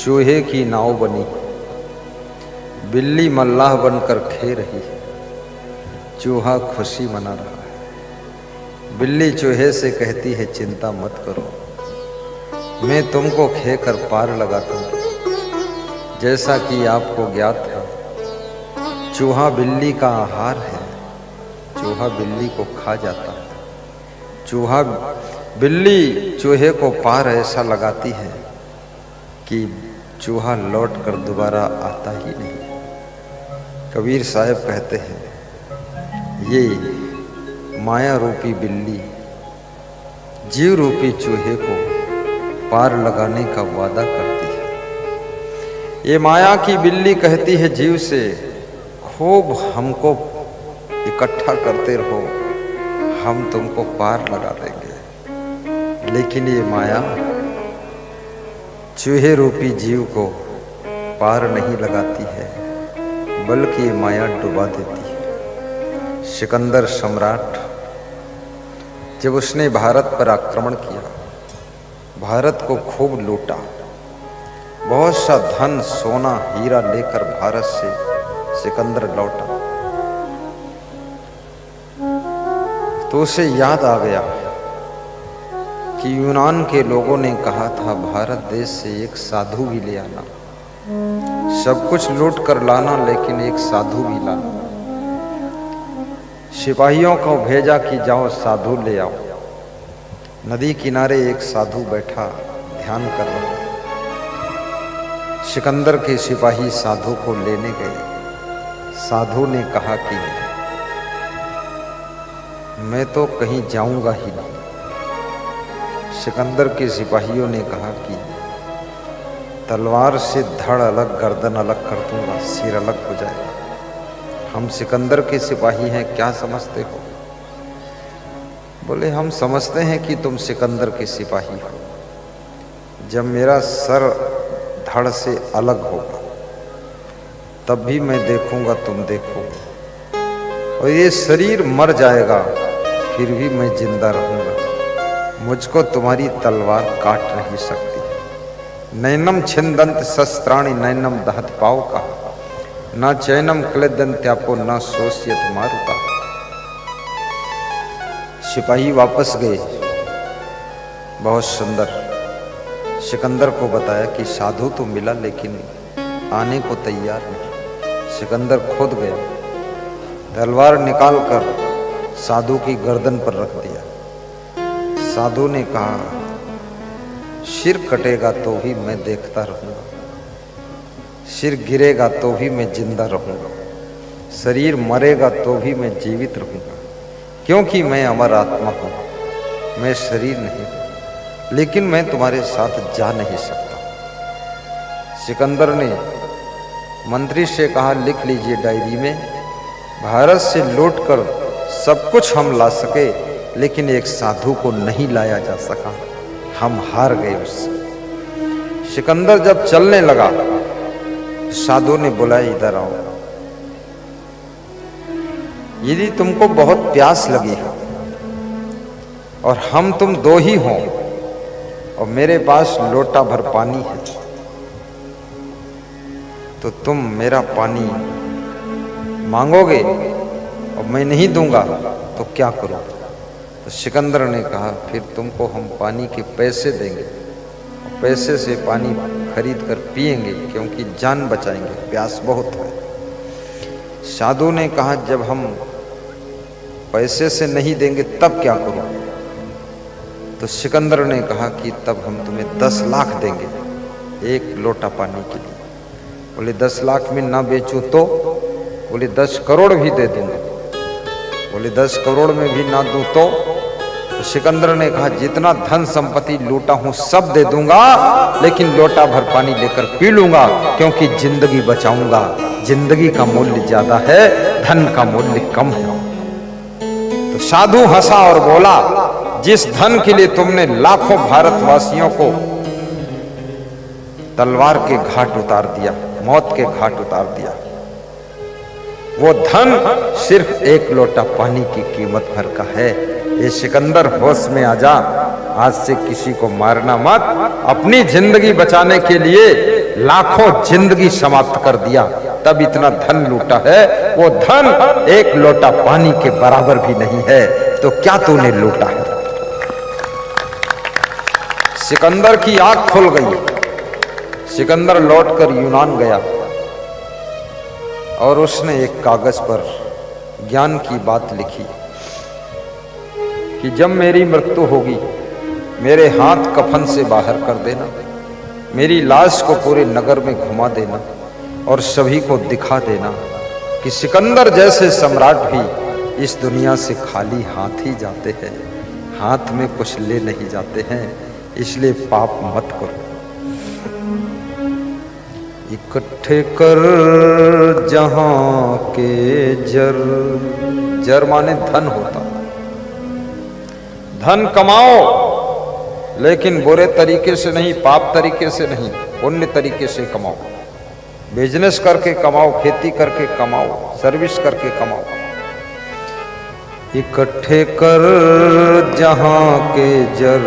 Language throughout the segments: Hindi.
चूहे की नाव बनी, बिल्ली मल्लाह बनकर खे रही है, चूहा खुशी मना रहा है। बिल्ली चूहे से कहती है चिंता मत करो, मैं तुमको खे कर पार लगा दूंगी। जैसा कि आपको ज्ञात है, चूहा बिल्ली का आहार है, चूहा बिल्ली को खा जाता है। बिल्ली चूहे को पार ऐसा लगाती है कि चूहा लौट कर दोबारा आता ही नहीं। कबीर साहब कहते हैं, ये माया रूपी बिल्ली जीव रूपी चूहे को पार लगाने का वादा करती है। ये माया की बिल्ली कहती है जीव से, खूब हमको इकट्ठा करते रहो, हम तुमको पार लगा देंगे। लेकिन ये माया चूहे रूपी जीव को पार नहीं लगाती है, बल्कि ये माया डुबा देती है। सिकंदर सम्राट जब उसने भारत पर आक्रमण किया, भारत को खूब लूटा, बहुत सा धन सोना हीरा लेकर भारत से सिकंदर लौटा, तो उसे याद आ गया कि यूनान के लोगों ने कहा था भारत देश से एक साधु भी ले आना, सब कुछ लूट कर लाना लेकिन एक साधु भी लाना। सिपाहियों को भेजा कि जाओ साधु ले आओ। नदी किनारे एक साधु बैठा ध्यान कर रहा। सिकंदर के सिपाही साधु को लेने गए। साधु ने कहा कि मैं तो कहीं जाऊंगा ही नहीं। सिकंदर के सिपाहियों ने कहा कि तलवार से धड़ अलग गर्दन अलग कर दूंगा, सिर अलग हो जाएगा। हम सिकंदर के सिपाही हैं, क्या समझते हो? बोले हम समझते हैं कि तुम सिकंदर के सिपाही हो। जब मेरा सर धड़ से अलग होगा तब भी मैं देखूंगा, तुम देखोगे, और ये शरीर मर जाएगा फिर भी मैं जिंदा रहूंगा। मुझको तुम्हारी तलवार काट नहीं सकती। नैनम छिंदंत शस्त्राणि नैनम दहत पाव का, न चैनम क्लेदंत्यापो न शोष्यत मारुता। सिपाही वापस गए। बहुत सुंदर सिकंदर को बताया कि साधु तो मिला लेकिन आने को तैयार नहीं। सिकंदर खुद गया, तलवार निकालकर साधु की गर्दन पर रख दिया। साधु ने कहा सिर कटेगा तो भी मैं देखता रहूंगा, सिर गिरेगा तो भी मैं जिंदा रहूंगा, शरीर मरेगा तो भी मैं जीवित रहूंगा, क्योंकि मैं अमर आत्मा हूं, मैं शरीर नहीं हूं, लेकिन मैं तुम्हारे साथ जा नहीं सकता। सिकंदर ने मंत्री से कहा लिख लीजिए डायरी में, भारत से लौटकर सब कुछ हम ला सके लेकिन एक साधु को नहीं लाया जा सका, हम हार गए उससे। सिकंदर जब चलने लगा साधु ने बुलाया इधर आओ, यदि तुमको बहुत प्यास लगी है और हम तुम दो ही हों और मेरे पास लोटा भर पानी है तो तुम मेरा पानी मांगोगे और मैं नहीं दूंगा तो क्या करूं? तो सिकंदर ने कहा फिर तुमको हम पानी के पैसे देंगे, पैसे से पानी खरीद कर पिएंगे क्योंकि जान बचाएंगे, प्यास बहुत है। साधु ने कहा जब हम पैसे से नहीं देंगे तब क्या करूं? तो सिकंदर ने कहा कि तब हम तुम्हें 10 लाख देंगे एक लोटा पानी के लिए। बोले 10 लाख में ना बेचूं तो? बोले 10 करोड़ भी दे दूंगा। बोले 10 करोड़ में भी ना दूं तो? सिकंदर ने कहा जितना धन संपत्ति लूटा हूं सब दे दूंगा, लेकिन लोटा भर पानी लेकर पी लूंगा क्योंकि जिंदगी बचाऊंगा। जिंदगी का मूल्य ज्यादा है, धन का मूल्य कम है। तो साधु हंसा और बोला जिस धन के लिए तुमने लाखों भारतवासियों को तलवार के घाट उतार दिया, मौत के घाट उतार दिया, वो धन सिर्फ एक लोटा पानी की कीमत भर का है। ये सिकंदर होश में आ जा, आज से किसी को मारना मत, अपनी जिंदगी बचाने के लिए लाखों जिंदगी समाप्त कर दिया, तब इतना धन लूटा है। वो धन एक लोटा पानी के बराबर भी नहीं है, तो क्या तूने लूटा है? सिकंदर की आंख खुल गई। सिकंदर लौटकर यूनान गया और उसने एक कागज पर ज्ञान की बात लिखी कि जब मेरी मृत्यु होगी, मेरे हाथ कफन से बाहर कर देना, मेरी लाश को पूरे नगर में घुमा देना और सभी को दिखा देना कि सिकंदर जैसे सम्राट भी इस दुनिया से खाली हाथ ही जाते हैं, हाथ में कुछ ले नहीं जाते हैं, इसलिए पाप मत करो। इकट्ठे कर जहां के जर, जर माने धन होता, धन कमाओ लेकिन बुरे तरीके से नहीं, पाप तरीके से नहीं, पुण्य तरीके से कमाओ। बिजनेस करके कमाओ, खेती करके कमाओ, सर्विस करके कमाओ। इकट्ठे कर जहां के जर,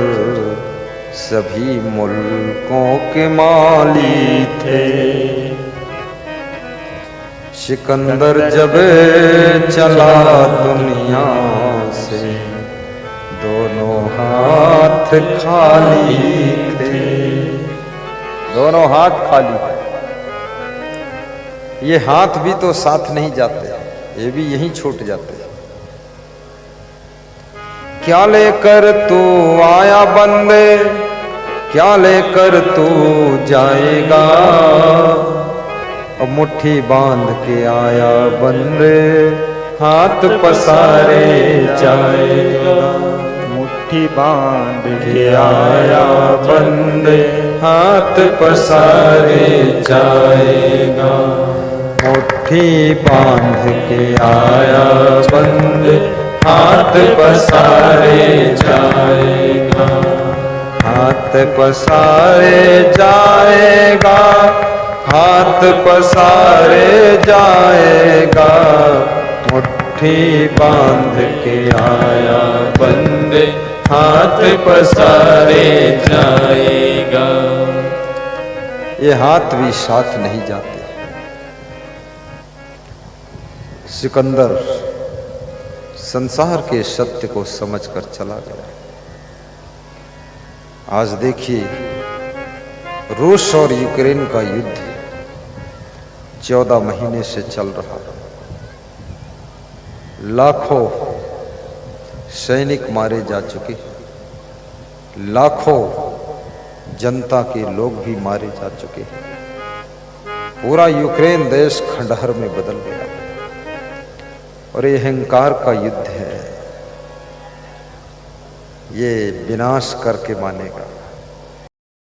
सभी मुल्कों के माली थे। सिकंदर जब चला दुनिया से, दोनों हाथ खाली थे, दोनों हाथ खाली। ये हाथ भी तो साथ नहीं जाते, ये भी यहीं छूट जाते। क्या लेकर तू आया बंदे, क्या लेकर तू जाएगा, अब मुट्ठी बांध के आया बंदे, हाथ पसारे जाएगा। मुट्ठी बांध के आया बंदे, हाथ पसारे जाएगा। मुट्ठी बांध के आया बंदे, हाथ पसारे जाएगा। हाथ पसारे जाएगा, हाथ पसारे जाएगा। मुट्ठी बांध के आया बंदे, हाथ पसारे जाएगा। ये हाथ भी साथ नहीं जाते। सिकंदर संसार के सत्य को समझकर चला गया। आज देखिए, रूस और यूक्रेन का युद्ध 14 महीने से चल रहा। लाखों सैनिक मारे जा चुके, लाखों जनता के लोग भी मारे जा चुके। पूरा यूक्रेन देश खंडहर में बदल गया और ये अहंकार का युद्ध है, ये विनाश करके मानेगा।